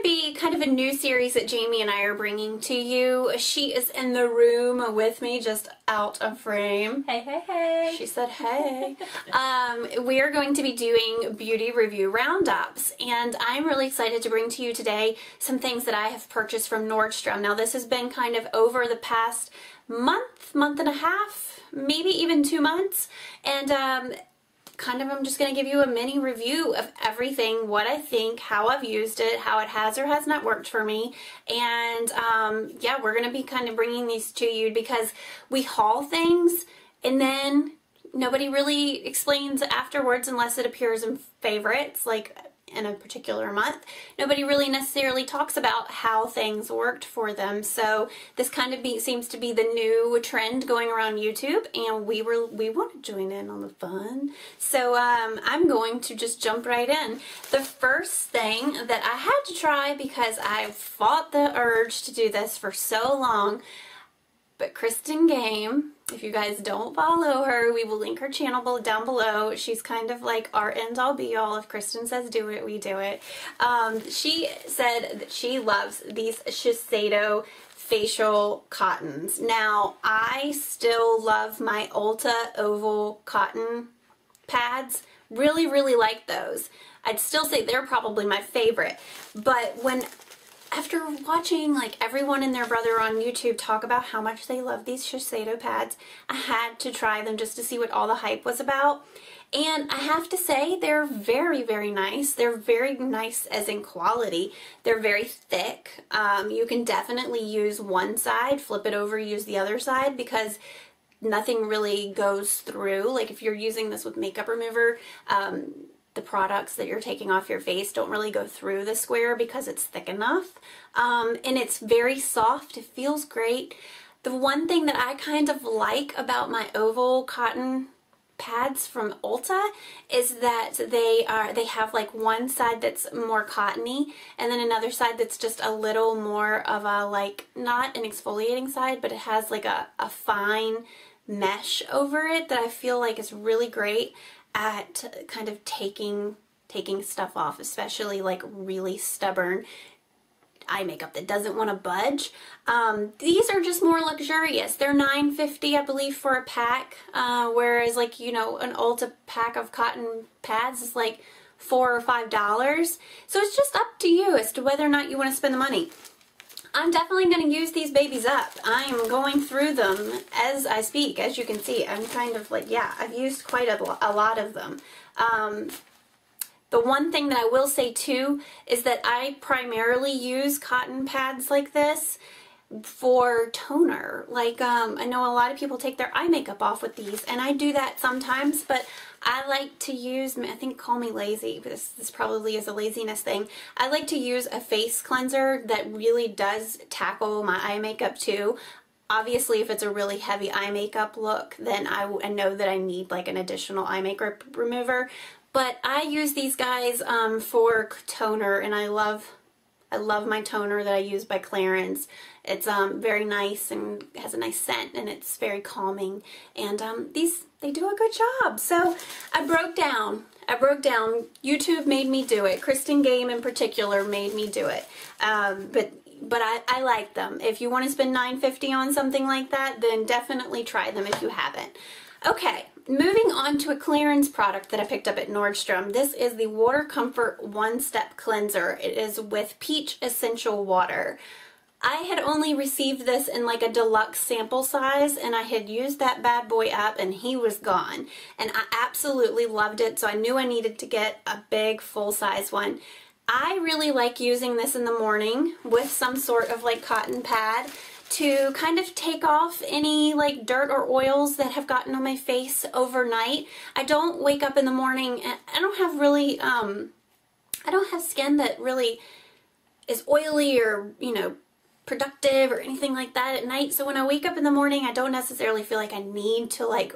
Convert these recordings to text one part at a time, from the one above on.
to be kind of a new series that Jamie and I are bringing to you. She is in the room with me, just out of frame. Hey, hey, hey. She said hey. We are going to be doing beauty review roundups, and I'm really excited to bring to you today some things that I have purchased from Nordstrom. Now, this has been kind of over the past month and a half, maybe even 2 months, and I'm just going to give you a mini review of everything, what I think, how I've used it, how it has or has not worked for me, and yeah, we're going to be kind of bringing these to you because we haul things and then nobody really explains afterwards unless it appears in favorites, like in a particular month. Nobody really necessarily talks about how things worked for them. So this kind of seems to be the new trend going around YouTube, and we want to join in on the fun. So I'm going to just jump right in. The first thing that I had to try, because I fought the urge to do this for so long, but Kristen Game, if you guys don't follow her, we will link her channel down below. She's kind of like our end-all be-all. If Kristen says do it, we do it. She said that she loves these Shiseido facial cottons. Now, I still love my Ulta oval cotton pads. Really, really like those. I'd still say they're probably my favorite. But after watching like everyone and their brother on YouTube talk about how much they love these Shiseido pads, I had to try them just to see what all the hype was about. And I have to say, they're very, very nice. They're very nice as in quality. They're very thick. You can definitely use one side, flip it over, use the other side, because nothing really goes through. Like if you're using this with makeup remover, the products that you're taking off your face don't really go through the square because it's thick enough. And it's very soft. It feels great. The one thing that I kind of like about my oval cotton pads from Ulta is that they have like one side that's more cottony and then another side that's just a little more of a, like, not an exfoliating side, but it has like a fine mesh over it that I feel like is really great at kind of taking stuff off, especially like really stubborn eye makeup that doesn't want to budge. These are just more luxurious. They're $9.50, I believe, for a pack, whereas, like, you know, an Ulta pack of cotton pads is like $4 or $5. So it's just up to you as to whether or not you want to spend the money. I'm definitely going to use these babies up. I am going through them as I speak. As you can see, I'm kind of like, yeah, I've used quite a lot of them. The one thing that I will say too is that I primarily use cotton pads like this for toner. Like, I know a lot of people take their eye makeup off with these, and I do that sometimes, but I like to use, I think, call me lazy, but this probably is a laziness thing. I like to use a face cleanser that really does tackle my eye makeup too. Obviously, if it's a really heavy eye makeup look, then I know that I need like an additional eye makeup remover. But I use these guys for toner, and I love my toner that I use by Clarins. It's very nice and has a nice scent, and it's very calming. And they do a good job. So I broke down. YouTube made me do it. Kristen Game in particular made me do it. But I like them. If you want to spend $9.50 on something like that, then definitely try them if you haven't. Okay, moving on to a Clarins product that I picked up at Nordstrom. This is the Water Comfort One Step Cleanser. It is with peach essential water. I had only received this in like a deluxe sample size, and I had used that bad boy up and he was gone. And I absolutely loved it, so I knew I needed to get a big full-size one. I really like using this in the morning with some sort of like cotton pad to kind of take off any like dirt or oils that have gotten on my face overnight. I don't wake up in the morning and I don't have really, I don't have skin that really is oily or, you know, productive or anything like that at night. So when I wake up in the morning, I don't necessarily feel like I need to like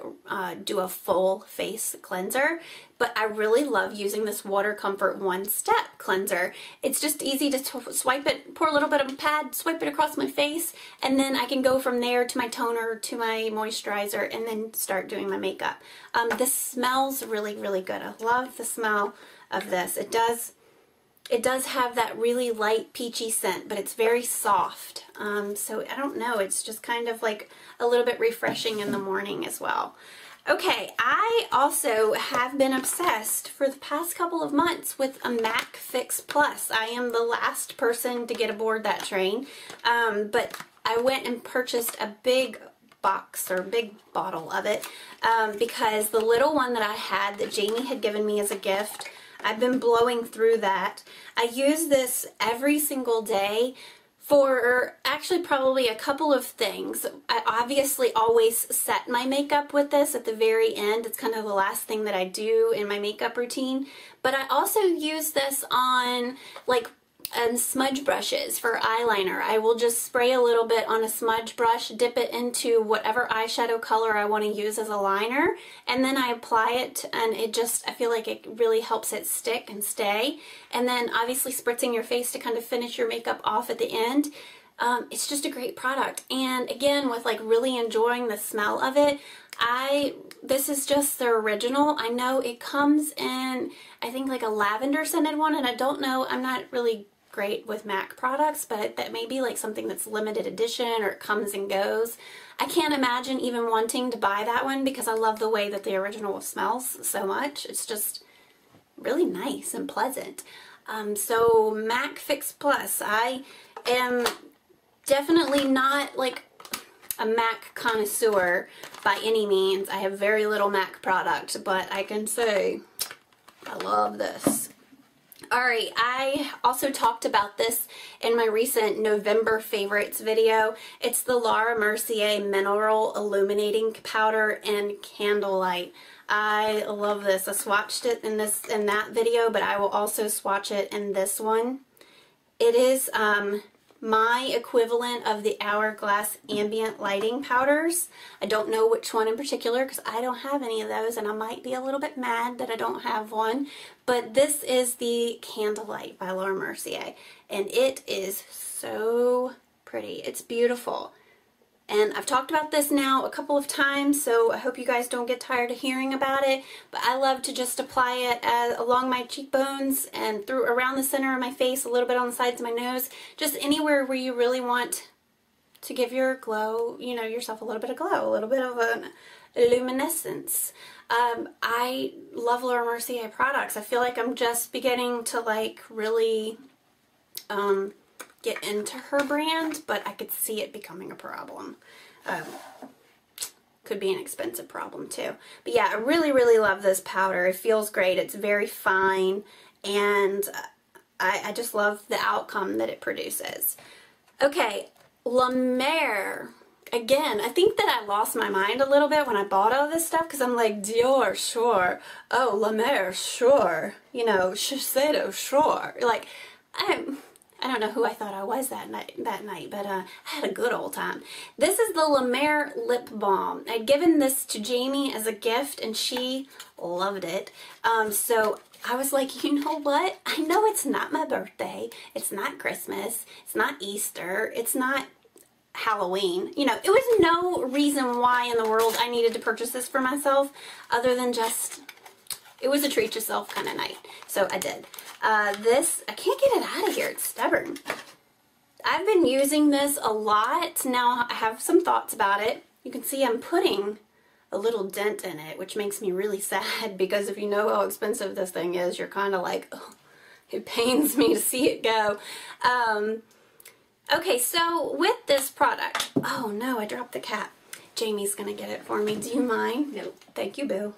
do a full face cleanser, but I really love using this Water Comfort One Step Cleanser. It's just easy to swipe it, pour a little bit of a pad, swipe it across my face, and then I can go from there to my toner, to my moisturizer, and then start doing my makeup. This smells really, really good. I love the smell of this. It does it does have that really light peachy scent, but it's very soft. So I don't know, it's just kind of like a little bit refreshing in the morning as well. Okay, I also have been obsessed for the past couple of months with a MAC Fix Plus. I am the last person to get aboard that train, but I went and purchased a big box or big bottle of it because the little one that I had that Jamie had given me as a gift, I've been blowing through that. I use this every single day for actually probably a couple of things. I obviously always set my makeup with this at the very end. It's kind of the last thing that I do in my makeup routine. But I also use this on like smudge brushes for eyeliner. I will just spray a little bit on a smudge brush, dip it into whatever eyeshadow color I want to use as a liner, and then I apply it, and it just, I feel like it really helps it stick and stay. And then obviously spritzing your face to kind of finish your makeup off at the end. It's just a great product. And again, with like really enjoying the smell of it, this is just the original. I know it comes in, I think like a lavender scented one, and I don't know, I'm not really great with MAC products, but that may be like something that's limited edition or it comes and goes. I can't imagine even wanting to buy that one because I love the way that the original smells so much. It's just really nice and pleasant. So MAC Fix Plus, I am definitely not like a MAC connoisseur by any means. I have very little MAC product, but I can say I love this. Alright, I also talked about this in my recent November favorites video. It's the Laura Mercier Mineral Illuminating Powder and Candelight. I love this. I swatched it in that video, but I will also swatch it in this one. It is my equivalent of the Hourglass Ambient Lighting Powders. I don't know which one in particular because I don't have any of those, and I might be a little bit mad that I don't have one. But this is the Candelight by Laura Mercier, and it is so pretty. It's beautiful. And I've talked about this now a couple of times, so I hope you guys don't get tired of hearing about it. But I love to just apply it along my cheekbones and around the center of my face, a little bit on the sides of my nose, just anywhere where you really want to give your glow, you know, yourself a little bit of glow, a little bit of an luminescence. I love Laura Mercier products. I feel like I'm just beginning to like really get into her brand, but I could see it becoming a problem. Could be an expensive problem too. But yeah, I really, really love this powder. It feels great. It's very fine, and I just love the outcome that it produces. Okay, La Mer. Again, I think that I lost my mind a little bit when I bought all this stuff because I'm like, Dior, sure. Oh, La Mer, sure. You know, Shiseido, sure. Like, I don't know who I thought I was that night, but I had a good old time. This is the Mer Lip Balm. I'd given this to Jamie as a gift, and she loved it. So I was like, you know what? I know it's not my birthday. It's not Christmas. It's not Easter. It's not Halloween. You know, it was no reason why in the world I needed to purchase this for myself other than just, it was a treat yourself kind of night. So I did. This, I can't get it out of here. It's stubborn. I've been using this a lot. Now I have some thoughts about it. You can see I'm putting a little dent in it, which makes me really sad because if you know how expensive this thing is, you're kind of like, oh, it pains me to see it go. Okay, so with this product, oh no, I dropped the cap. Jamie's gonna get it for me. Do you mind? No. Thank you, boo.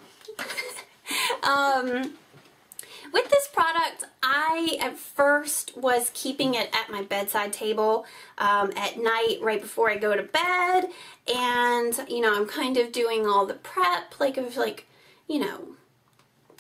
With this product, I at first was keeping it at my bedside table at night right before I go to bed, and you know, I'm kind of doing all the prep, like you know,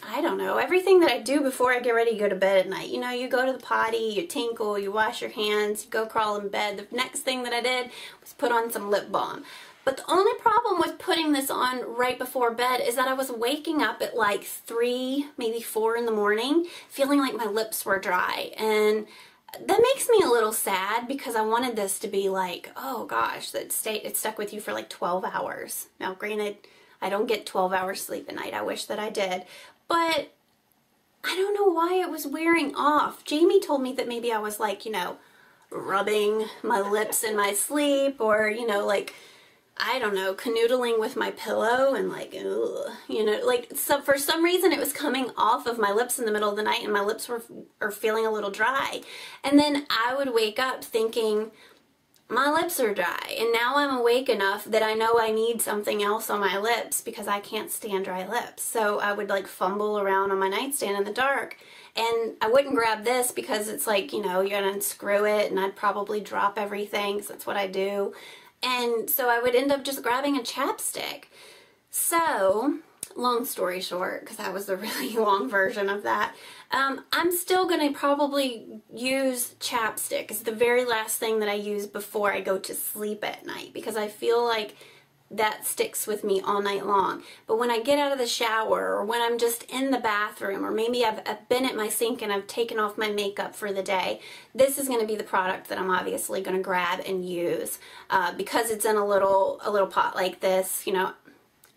I don't know, everything that I do before I get ready to go to bed at night. You know, you go to the potty, you tinkle, you wash your hands, you go crawl in bed. The next thing that I did was put on some lip balm. But the only problem with putting this on right before bed is that I was waking up at like 3, maybe 4 in the morning, feeling like my lips were dry. And that makes me a little sad because I wanted this to be like, oh gosh, it stuck with you for like 12 hours. Now, granted, I don't get 12 hours sleep a night. I wish that I did. But I don't know why it was wearing off. Jamie told me that maybe I was like, you know, rubbing my lips in my sleep, or, you know, like, I don't know, canoodling with my pillow and like, ugh, you know, like, so for some reason it was coming off of my lips in the middle of the night, and my lips are feeling a little dry. And then I would wake up thinking, my lips are dry, and now I'm awake enough that I know I need something else on my lips because I can't stand dry lips. So I would like fumble around on my nightstand in the dark, and I wouldn't grab this because it's like, you know, you're gonna unscrew it and I'd probably drop everything, because that's what I do. And so I would end up just grabbing a chapstick. So, long story short, because that was the really long version of that, I'm still going to probably use chapstick. It's the very last thing that I use before I go to sleep at night, because I feel like that sticks with me all night long. But when I get out of the shower, or when I'm just in the bathroom, or maybe I've been at my sink and I've taken off my makeup for the day, this is going to be the product that I'm obviously going to grab and use, because it's in a little pot like this. You know,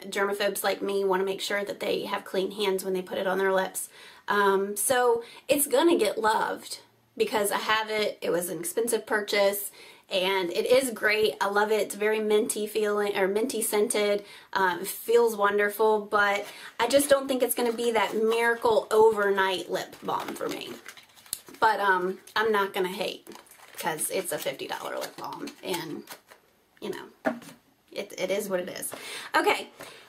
germaphobes like me want to make sure that they have clean hands when they put it on their lips. So it's going to get loved because I have it. It was an expensive purchase. And it is great. I love it. It's very minty feeling, or minty scented. Feels wonderful, but I just don't think it's going to be that miracle overnight lip balm for me. But I'm not going to hate, because it's a $50 lip balm, and you know, it is what it is. Okay.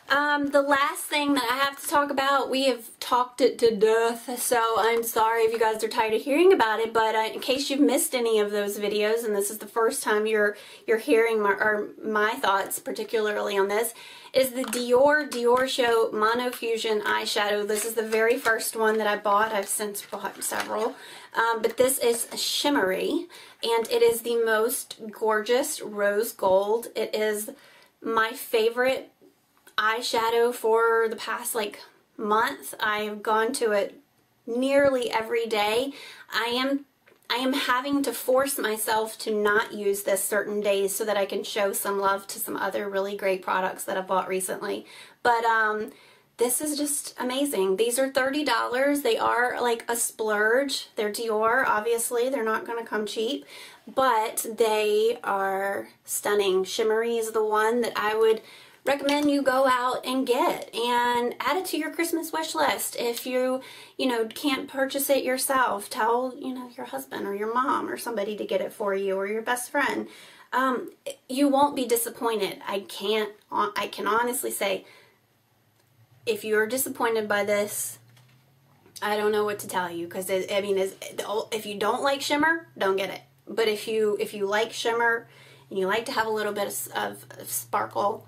The last thing that I have to talk about, we have talked it to death, so I'm sorry if you guys are tired of hearing about it, but in case you've missed any of those videos, and this is the first time you're hearing my thoughts particularly on this, is the Diorshow Mono Fusion eyeshadow. This is the very first one that I bought. I've since bought several, but this is shimmery, and it is the most gorgeous rose gold. It is my favorite eyeshadow for the past like month. I have gone to it nearly every day. I am having to force myself to not use this certain days so that I can show some love to some other really great products that I've bought recently. But this is just amazing. These are $30. They are like a splurge. They're Dior, obviously. They're not going to come cheap, but they are stunning. Shimmery is the one that I would recommend you go out and get and add it to your Christmas wish list. If you know, can't purchase it yourself, tell, you know, your husband or your mom or somebody to get it for you, or your best friend. You won't be disappointed. I can honestly say, if you're disappointed by this, I don't know what to tell you, because if you don't like shimmer, don't get it. But if you like shimmer and you like to have a little bit of sparkle,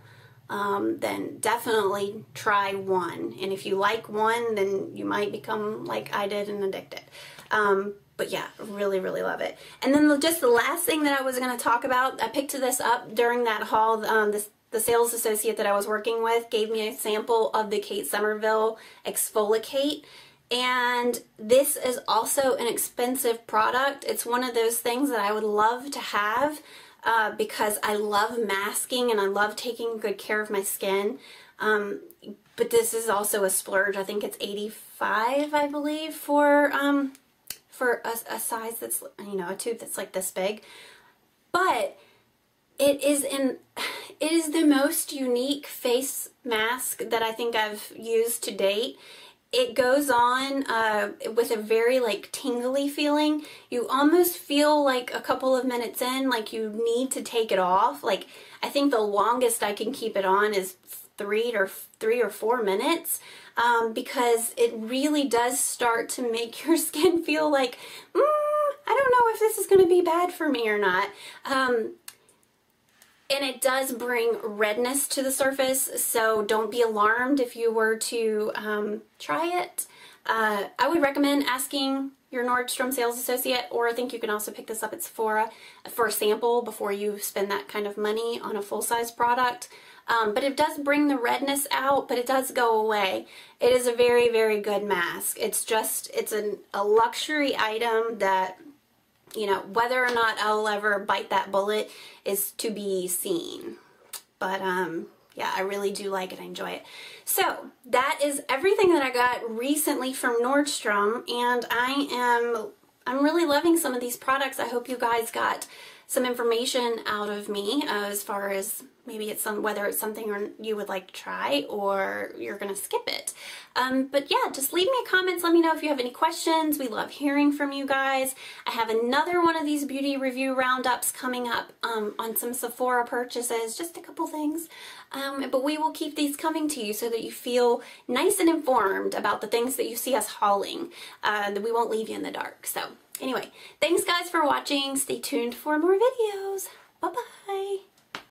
then definitely try one. And if you like one, then you might become like I did and addicted. But yeah, really, really love it. And then just the last thing that I was going to talk about, I picked this up during that haul. The sales associate that I was working with gave me a sample of the Somerville ExfoliKate. And this is also an expensive product. It's one of those things that I would love to have, because I love masking and I love taking good care of my skin. But this is also a splurge. I think it's $85, I believe, for a size that's, you know, a tube that's like this big. But it is the most unique face mask that I think I've used to date. It goes on with a very like tingly feeling. You almost feel like a couple of minutes in, like you need to take it off. Like, I think the longest I can keep it on is 3 or 4 minutes, because it really does start to make your skin feel like, I don't know if this is going to be bad for me or not. And it does bring redness to the surface, so don't be alarmed if you were to try it. I would recommend asking your Nordstrom sales associate, or I think you can also pick this up at Sephora for a sample before you spend that kind of money on a full-size product. But it does bring the redness out, but it does go away. It is a very, very good mask. It's a luxury item that, you know, whether or not I'll ever bite that bullet is to be seen. But yeah, I really do like it. I enjoy it. So that is everything that I got recently from Nordstrom, and I'm really loving some of these products. I hope you guys got some information out of me as far as maybe it's whether it's something or you would like to try or you're gonna skip it. But yeah, just leave me comments. Let me know if you have any questions. We love hearing from you guys. I have another one of these beauty review roundups coming up on some Sephora purchases, just a couple things. But we will keep these coming to you so that you feel nice and informed about the things that you see us hauling, that we won't leave you in the dark. So anyway, thanks guys for watching. Stay tuned for more videos. Bye-bye.